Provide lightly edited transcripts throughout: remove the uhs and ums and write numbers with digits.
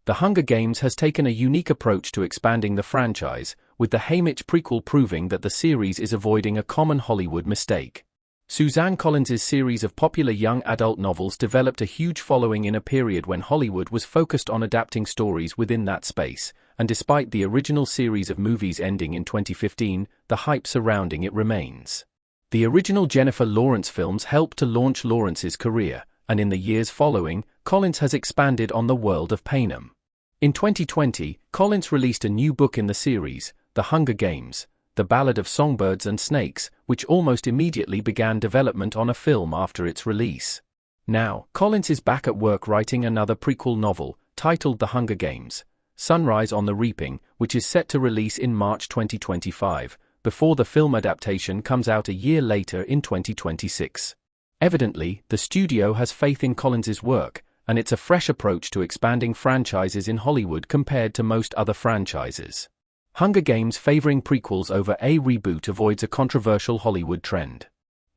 The Hunger Games has taken a unique approach to expanding the franchise, with the Haymitch prequel proving that the series is avoiding a common Hollywood mistake. Suzanne Collins's series of popular young adult novels developed a huge following in a period when Hollywood was focused on adapting stories within that space, and despite the original series of movies ending in 2015, the hype surrounding it remains. The original Jennifer Lawrence films helped to launch Lawrence's career, and in the years following, Collins has expanded on the world of Panem. In 2020, Collins released a new book in the series, The Hunger Games: The Ballad of Songbirds and Snakes, which almost immediately began development on a film after its release. Now, Collins is back at work writing another prequel novel, titled The Hunger Games: Sunrise on the Reaping, which is set to release in March 2025, before the film adaptation comes out a year later in 2026. Evidently, the studio has faith in Collins's work, and it's a fresh approach to expanding franchises in Hollywood compared to most other franchises. Hunger Games favoring prequels over a reboot avoids a controversial Hollywood trend.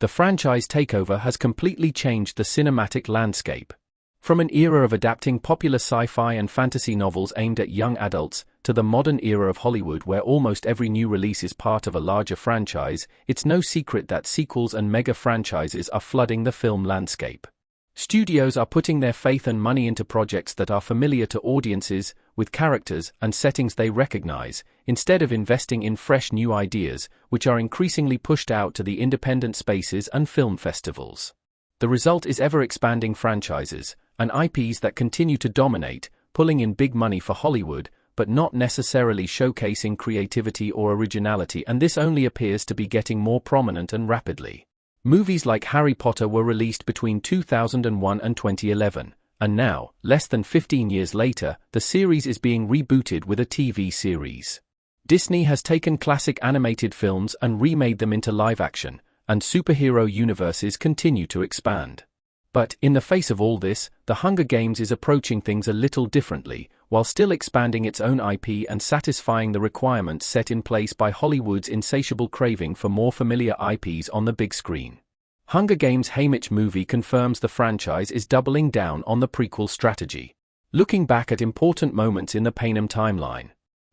The franchise takeover has completely changed the cinematic landscape. From an era of adapting popular sci-fi and fantasy novels aimed at young adults, to the modern era of Hollywood where almost every new release is part of a larger franchise, it's no secret that sequels and mega franchises are flooding the film landscape. Studios are putting their faith and money into projects that are familiar to audiences, with characters and settings they recognize, instead of investing in fresh new ideas, which are increasingly pushed out to the independent spaces and film festivals. The result is ever-expanding franchises, and IPs that continue to dominate, pulling in big money for Hollywood, but not necessarily showcasing creativity or originality, and this only appears to be getting more prominent and rapidly. Movies like Harry Potter were released between 2001 and 2011, and now, less than 15 years later, the series is being rebooted with a TV series. Disney has taken classic animated films and remade them into live-action, and superhero universes continue to expand. But, in the face of all this, The Hunger Games is approaching things a little differently, while still expanding its own IP and satisfying the requirements set in place by Hollywood's insatiable craving for more familiar IPs on the big screen. Hunger Games' Haymitch movie confirms the franchise is doubling down on the prequel strategy, looking back at important moments in the Panem timeline.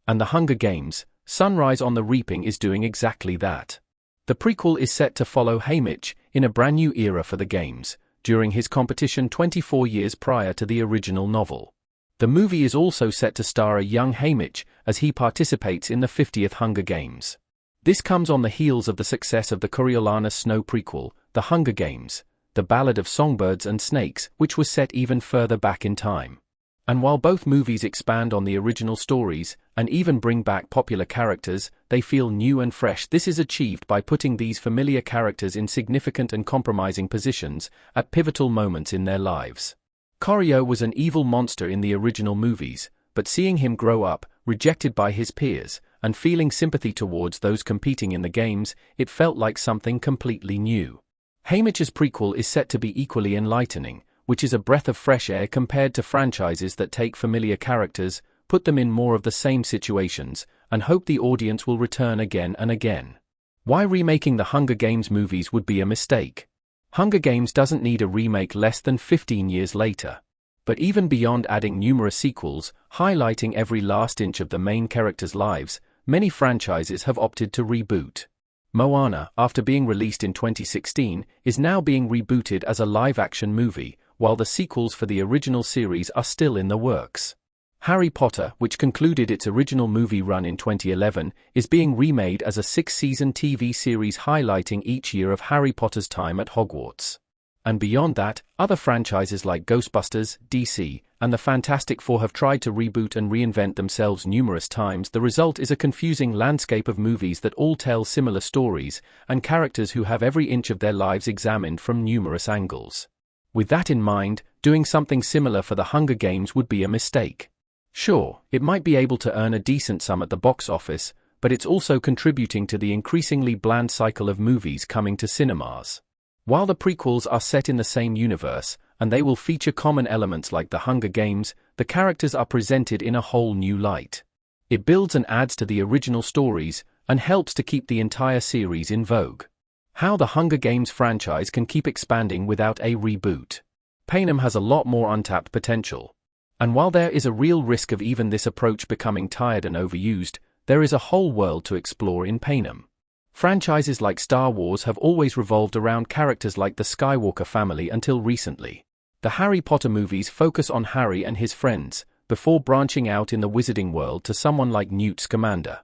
And The Hunger Games: Sunrise on the Reaping is doing exactly that. The prequel is set to follow Haymitch, in a brand new era for the games, during his competition 24 years prior to the original novel. The movie is also set to star a young Haymitch, as he participates in the 50th Hunger Games. This comes on the heels of the success of the Coriolanus Snow prequel, The Hunger Games: The Ballad of Songbirds and Snakes, which was set even further back in time. And while both movies expand on the original stories, and even bring back popular characters, they feel new and fresh. This is achieved by putting these familiar characters in significant and compromising positions, at pivotal moments in their lives. Corio was an evil monster in the original movies, but seeing him grow up, rejected by his peers, and feeling sympathy towards those competing in the games, it felt like something completely new. Haymitch's prequel is set to be equally enlightening, which is a breath of fresh air compared to franchises that take familiar characters, put them in more of the same situations, and hope the audience will return again and again. Why remaking the Hunger Games movies would be a mistake. Hunger Games doesn't need a remake less than 15 years later. But even beyond adding numerous sequels, highlighting every last inch of the main characters' lives, many franchises have opted to reboot. Moana, after being released in 2016, is now being rebooted as a live-action movie, while the sequels for the original series are still in the works. Harry Potter, which concluded its original movie run in 2011, is being remade as a 6-season TV series highlighting each year of Harry Potter's time at Hogwarts. And beyond that, other franchises like Ghostbusters, DC, and the Fantastic Four have tried to reboot and reinvent themselves numerous times. The result is a confusing landscape of movies that all tell similar stories, and characters who have every inch of their lives examined from numerous angles. With that in mind, doing something similar for The Hunger Games would be a mistake. Sure, it might be able to earn a decent sum at the box office, but it's also contributing to the increasingly bland cycle of movies coming to cinemas. While the prequels are set in the same universe, and they will feature common elements like The Hunger Games, the characters are presented in a whole new light. It builds and adds to the original stories, and helps to keep the entire series in vogue. How the Hunger Games franchise can keep expanding without a reboot. Panem has a lot more untapped potential. And while there is a real risk of even this approach becoming tired and overused, there is a whole world to explore in Panem. Franchises like Star Wars have always revolved around characters like the Skywalker family until recently. The Harry Potter movies focus on Harry and his friends, before branching out in the wizarding world to someone like Newt Scamander.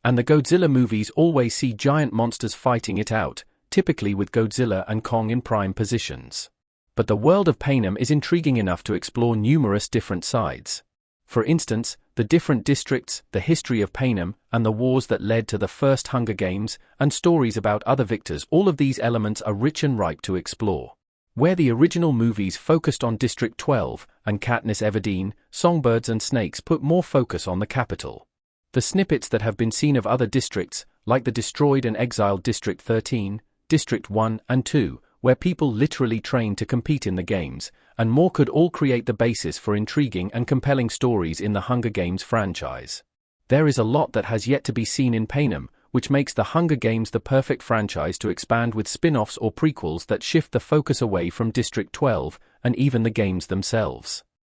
And the Godzilla movies always see giant monsters fighting it out, typically with Godzilla and Kong in prime positions. But the world of Panem is intriguing enough to explore numerous different sides. For instance, the different districts, the history of Panem, and the wars that led to the first Hunger Games, and stories about other victors, all of these elements are rich and ripe to explore. Where the original movies focused on District 12, and Katniss Everdeen, songbirds and snakes put more focus on the capital. The snippets that have been seen of other districts, like the destroyed and exiled District 13, District 1 and 2, where people literally train to compete in the games, and more could all create the basis for intriguing and compelling stories in the Hunger Games franchise. There is a lot that has yet to be seen in Panem, which makes the Hunger Games the perfect franchise to expand with spin-offs or prequels that shift the focus away from District 12, and even the games themselves.